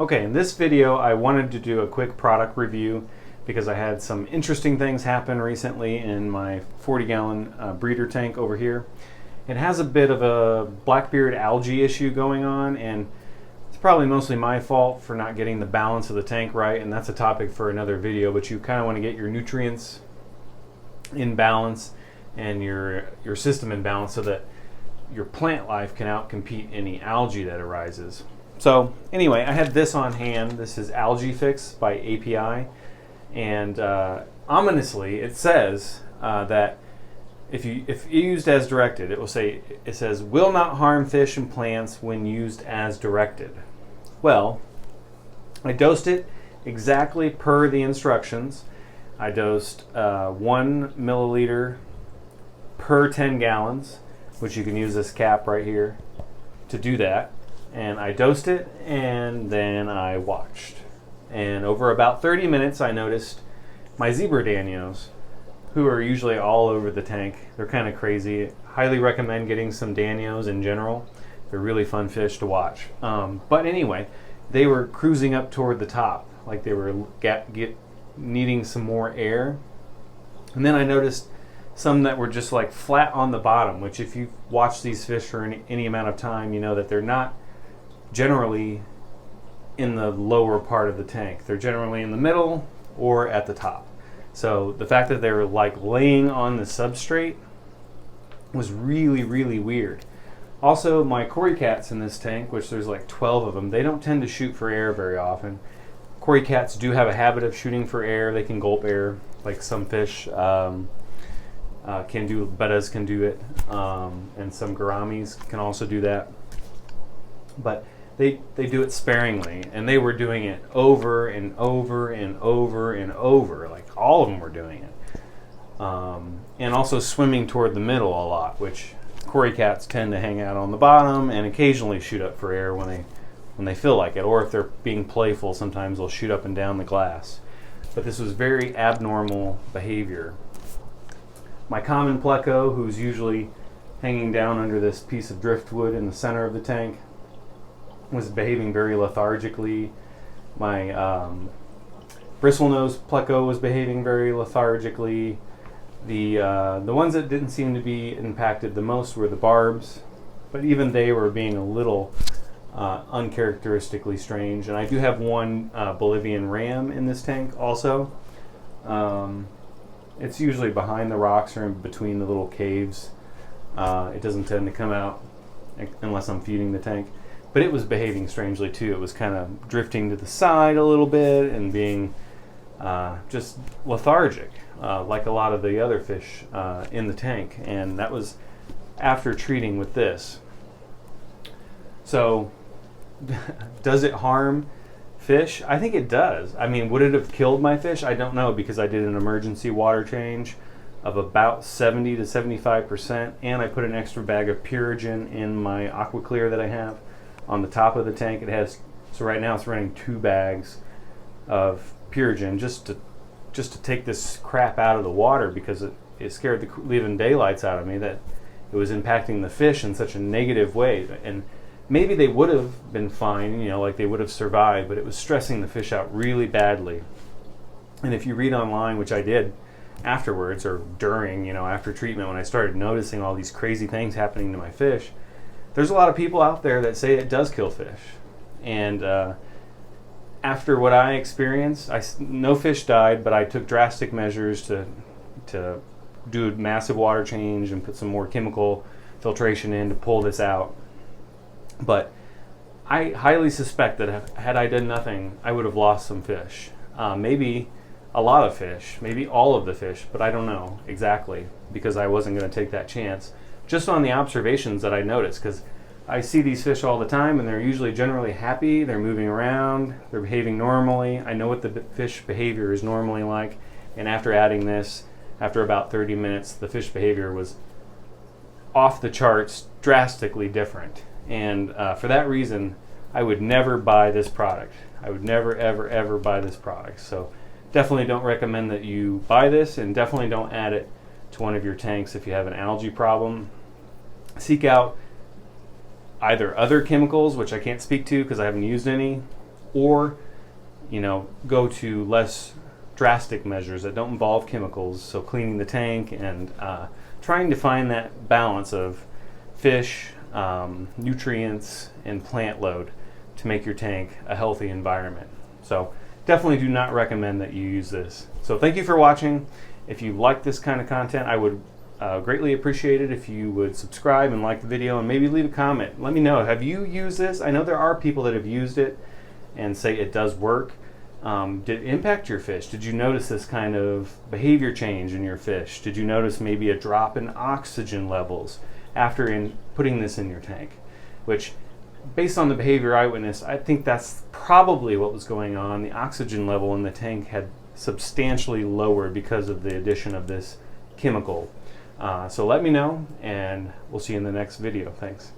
Okay, in this video I wanted to do a quick product review because I had some interesting things happen recently in my 40-gallon breeder tank over here. It has a bit of a blackbeard algae issue going on, and it's probably mostly my fault for not getting the balance of the tank right, and that's a topic for another video, but you kind of want to get your nutrients in balance and your system in balance so that your plant life can outcompete any algae that arises. So anyway, I had this on hand. This is AlgaeFix by API, and ominously it says that if used as directed, it says will not harm fish and plants when used as directed. Well, I dosed it exactly per the instructions. I dosed 1 milliliter per 10 gallons, which you can use this cap right here to do that. And I dosed it, and then I watched. And over about 30 minutes, I noticed my zebra danios, who are usually all over the tank. They're kind of crazy. Highly recommend getting some danios in general. They're really fun fish to watch. But anyway, they were cruising up toward the top, like they were needing some more air. And then I noticed some that were just like flat on the bottom, which if you've watched these fish for any amount of time, you know that they're not generally in the lower part of the tank. They're generally in the middle or at the top. So the fact that they were like laying on the substrate was really, really weird. Also, my cory cats in this tank, which there's like 12 of them, they don't tend to shoot for air very often. Cory cats do have a habit of shooting for air. They can gulp air like some fish can do. Bettas can do it, and some gouramis can also do that. But they do it sparingly, and they were doing it over and over and over and over. Like all of them were doing it, and also swimming toward the middle a lot, which cory cats tend to hang out on the bottom and occasionally shoot up for air when they feel like it, or if they're being playful, sometimes they'll shoot up and down the glass. But this was very abnormal behavior. My common pleco, who's usually hanging down under this piece of driftwood in the center of the tank, was behaving very lethargically. My bristlenose pleco was behaving very lethargically. The ones that didn't seem to be impacted the most were the barbs, but even they were being a little uncharacteristically strange. And I do have one Bolivian ram in this tank also. It's usually behind the rocks or in between the little caves. It doesn't tend to come out unless I'm feeding the tank. But it was behaving strangely too. It was kind of drifting to the side a little bit and being just lethargic, like a lot of the other fish in the tank. And that was after treating with this. So, does it harm fish? I think it does. I mean, would it have killed my fish? I don't know, because I did an emergency water change of about 70 to 75%, and I put an extra bag of Purigen in my AquaClear that I have on the top of the tank. It has, so right now it's running 2 bags of Purigen just to take this crap out of the water, because it scared the living daylights out of me that it was impacting the fish in such a negative way. And maybe they would have been fine, like they would have survived, but it was stressing the fish out really badly. And if you read online, which I did afterwards or during, after treatment, when I started noticing all these crazy things happening to my fish, there's a lot of people out there that say it does kill fish. And after what I experienced, no fish died, but I took drastic measures to do a massive water change and put some more chemical filtration in to pull this out. But I highly suspect that had I done nothing, I would have lost some fish. Maybe a lot of fish, maybe all of the fish, but I don't know exactly, because I wasn't going to take that chance. Just on the observations that I noticed, because I see these fish all the time, and they're usually generally happy, they're moving around, they're behaving normally. I know what the fish behavior is normally like, and after adding this, after about 30 minutes, the fish behavior was off the charts, drastically different. And for that reason, I would never buy this product. I would never, ever, ever buy this product. So definitely don't recommend that you buy this, and definitely don't add it to one of your tanks if you have an algae problem. Seek out either other chemicals, which I can't speak to because I haven't used any, or go to less drastic measures that don't involve chemicals. So cleaning the tank and trying to find that balance of fish, nutrients, and plant load to make your tank a healthy environment. So definitely do not recommend that you use this. So thank you for watching. If you like this kind of content, I would greatly appreciate it if you would subscribe and like the video, and maybe leave a comment. Let me know, have you used this? I know there are people that have used it and say it does work. Did it impact your fish? Did you notice this kind of behavior change in your fish? Did you notice maybe a drop in oxygen levels after putting this in your tank? Which, based on the behavior I witnessed, I think that's probably what was going on. The oxygen level in the tank had substantially lowered because of the addition of this chemical. So let me know, and we'll see you in the next video. Thanks.